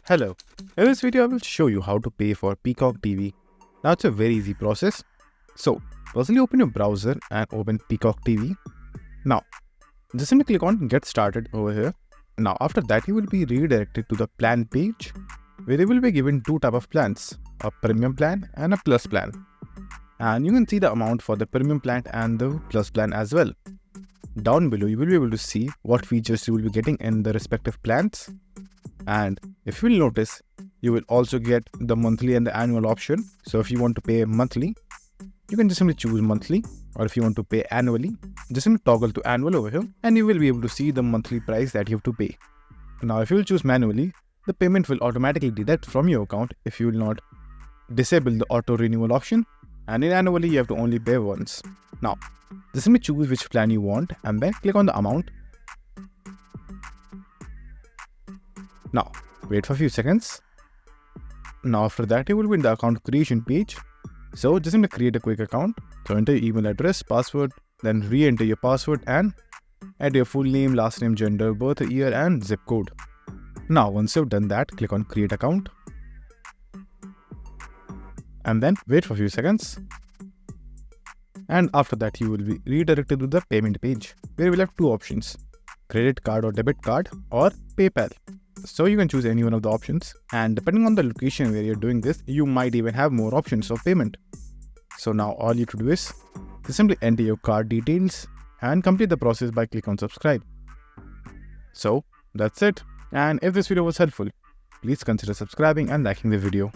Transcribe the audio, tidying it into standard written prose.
Hello, in this video I will show you how to pay for Peacock TV. Now it's a very easy process. So firstly open your browser and open Peacock TV. Now just simply click on get started over here. Now after that you will be redirected to the plan page where you will be given two types of plans, a premium plan and a plus plan. And you can see the amount for the premium plan and the plus plan as well. Down below you will be able to see what features you will be getting in the respective plans. And if you will notice, you will also get the monthly and the annual option. So if you want to pay monthly, you can just simply choose monthly, or if you want to pay annually, just simply toggle to annual over here and you will be able to see the monthly price that you have to pay. Now if you will choose manually, the payment will automatically deduct from your account if you will not disable the auto renewal option, and in annually you have to only pay once. Now just simply choose which plan you want and then click on the amount. Now wait for a few seconds. Now after that you will be in the account creation page. So just simply create a quick account. So enter your email address, password, then re-enter your password and add your full name, last name, gender, birth year and zip code. Now once you've done that, click on create account and then wait for a few seconds. And after that you will be redirected to the payment page where you will have two options, credit card or debit card or PayPal. So you can choose any one of the options, and depending on the location where you're doing this, you might even have more options of payment. So now all you have to do is to simply enter your card details and complete the process by clicking on subscribe. So that's it. And if this video was helpful, please consider subscribing and liking the video.